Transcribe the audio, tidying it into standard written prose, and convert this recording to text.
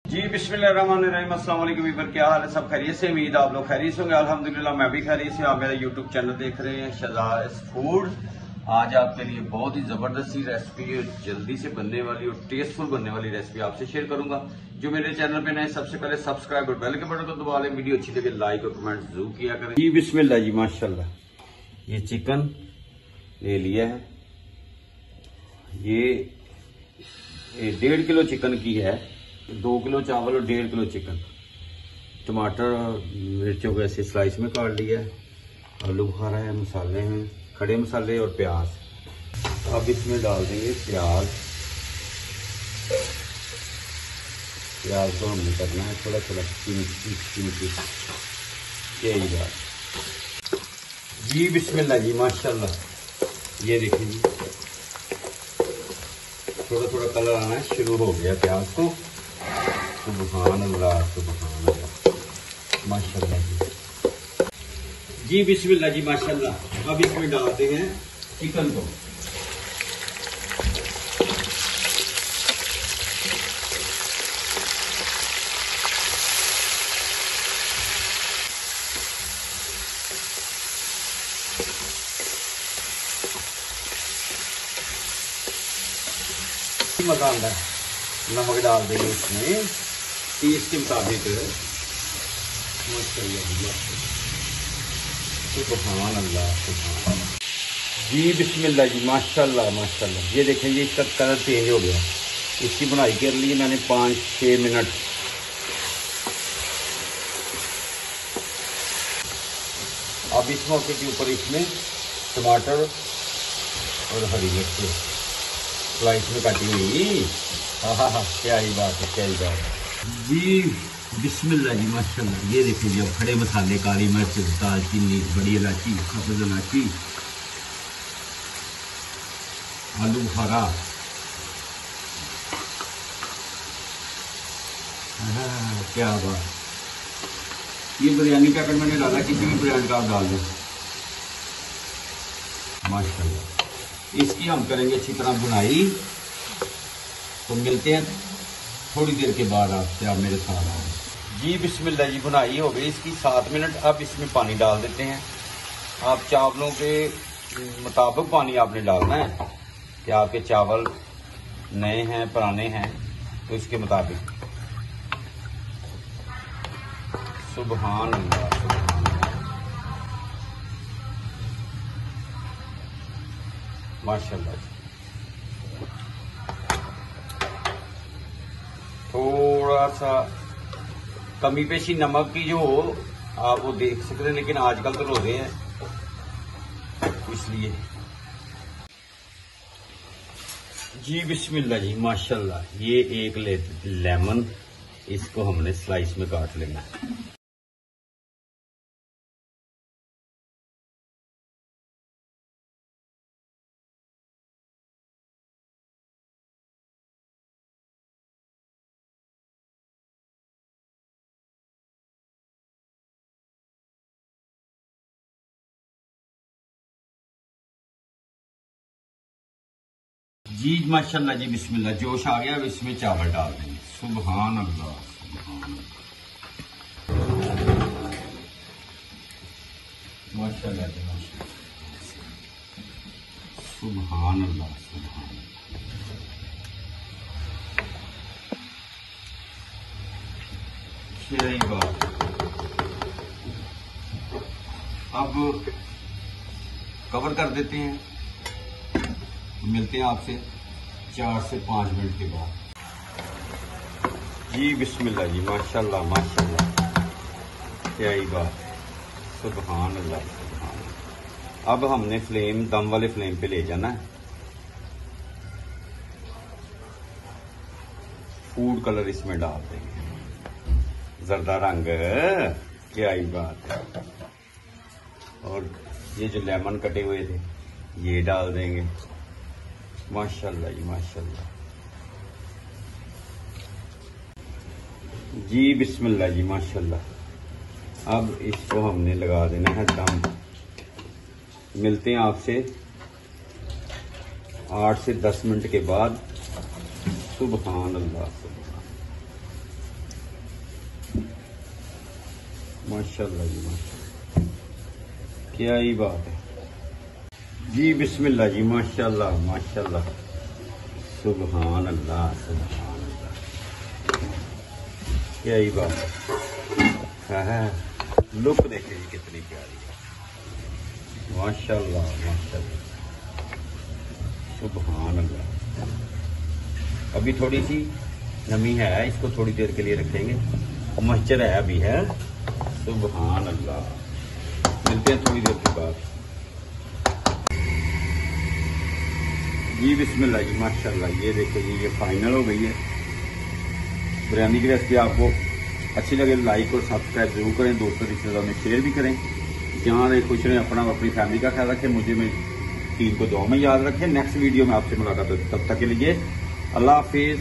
जी बिस्मिल्लाहिर्रहमानिर्रहीम, अस्सलाम वालेकुम वीवर, क्या हाल है? सब खैरियत से? उम्मीद आप लोग खैरियत होंगे। अल्हम्दुलिल्लाह मैं भी खैरियत से। आप मेरा यूट्यूब चैनल देख रहे हैं शहजाद फूड। आज आपके लिए बहुत ही जबरदस्त सी रेसिपी है, जल्दी से बनने वाली और टेस्टफुल बनने वाली रेसिपी आपसे शेयर करूंगा। जो मेरे चैनल पे नए, सबसे पहले सब्सक्राइब और बेल के बटन को दबा लें। वीडियो अच्छी लगे लाइक और कमेंट जरूर किया करें। जी बिस्मिल्लाह जी, माशाल्लाह। ये चिकन ले लिया है, ये 1.5 किलो चिकन की है, 2 किलो चावल और 1.5 किलो चिकन। टमाटर और मिर्चों को ऐसे स्लाइस में काट लिया है, आलू बुखारा है, मसाले हैं, खड़े मसाले और प्याज। अब इसमें डाल देंगे प्याज। प्याज को हमने करना है थोड़ा थोड़ा कीमती। यही बात जी। बिस्मिल्लाह जी, माशाल्लाह। ये देखिए जी, थोड़ा थोड़ा कलर आना शुरू हो गया प्याज को। सुभान अल्लाह, सुभान अल्लाह, माशाल्लाह जी। जी बिस्मिल्लाह जी, माशाल्लाह। अब इसमें डालते हैं चिकन को। मजा आता है। नमक डाल देंगे इसमें टेस्ट के मुताबिक। सुभान अल्लाह, सुभान। जी बिस्मिल्लाह जी, माशाल्लाह माशाल्लाह। ये देखें, ये इसका कलर चेंज हो गया। इसकी बुनाई कर ली मैंने 5-6 मिनट। अब इस मौके के ऊपर इसमें टमाटर और हरी मिर्च स्लाइस में काटी हुई। हाँ, क्या ही बात है, क्या ही बात है। जी बिस्मिल्लाह जी, माशाल्लाह। ये देखिए जी, अब खड़े मसाले, काली मिर्च, दालचीनी, बड़ी इलायची, सफेद इलायची, आलू बुखारा, क्या बात। ये बिरयानी का अगर मैंने डाला, किसी भी ब्रांड का आप डाल दें, माशाल्लाह। इसकी हम करेंगे अच्छी तरह बुनाई। तो मिलते हैं थोड़ी देर के बाद आपसे, आप मेरे साथ आओ। जी बिस्मिल्लाह जी, बुनाई हो गई इसकी 7 मिनट। अब इसमें पानी डाल देते हैं। आप चावलों के मुताबिक पानी आपने डालना है कि आपके चावल नए हैं पुराने हैं, तो इसके मुताबिक। सुभान अल्लाह, सुभान अल्लाह, माशाल्लाह। थोड़ा सा कमी पेशी नमक की जो हो आप वो देख सकते हैं, लेकिन आजकल तो रोजे हैं इसलिए। जी बिस्मिल्लाह जी, माशाल्लाह। ये एक लेमन, इसको हमने स्लाइस में काट लेना है। जी माशाल्लाह जी, बिस्मिल्लाह। जोश आ गया, अब इसमें चावल डाल देंगे। सुभान अल्लाह, सुभान अल्लाह, माशाल्लाह जी, माशाल्लाह, सुभान अल्लाह, सुभान अल्लाह। यही बात। अब कवर कर देते हैं। मिलते हैं आपसे 4 से 5 मिनट के बाद। जी बिस्मिल्लाह जी, माशाल्लाह माशाल्लाह, क्या ही बात। सुभान अल्लाह, सुभान अल्लाह। अब हमने फ्लेम दम वाले फ्लेम पे ले जाना है। फूड कलर इसमें डाल देंगे, जर्दा रंग, क्या ही बात है। और ये जो लेमन कटे हुए थे ये डाल देंगे। माशाल्लाह जी, माशाल्लाह। जी बिस्मिल्लाह जी, माशाल्लाह। अब इसको हमने लगा देना है दम। मिलते हैं आपसे 8 से 10 मिनट के बाद। सुभान अल्लाह, सुभान। माशाल्लाह जी माशाल्लाह, क्या ही बात है जी। बिस्मिल्लाह जी, माशाल्लाह माशाल्लाह, सुभान अल्लाह सुभान अल्लाह, क्या ही बात है। लुक देखिए जी कितनी प्यारी है, माशाल्लाह माशाल्लाह, सुभान अल्लाह। अभी थोड़ी सी नमी है, इसको थोड़ी देर के लिए रखेंगे, मॉइस्चर है अभी है। सुभान अल्लाह, मिलते हैं थोड़ी देर के बाद जी। बिस्मिल्लाह जी माशाल्लाह, ये देखो जी, ये फाइनल हो गई है बिरयानी की रेसिपी। आपको अच्छी लगे लाइक और सब्सक्राइब जरूर करें, दोस्तों रिश्तेदारों में शेयर भी करें। जहाँ रहे खुश रहें, अपना अपनी फैमिली का ख्याल रखें, मुझे मेरी टीम को दुआ में याद रखें। नेक्स्ट वीडियो में आपसे मुलाकात होगी, तब तक के लिए अल्लाह हाफिज।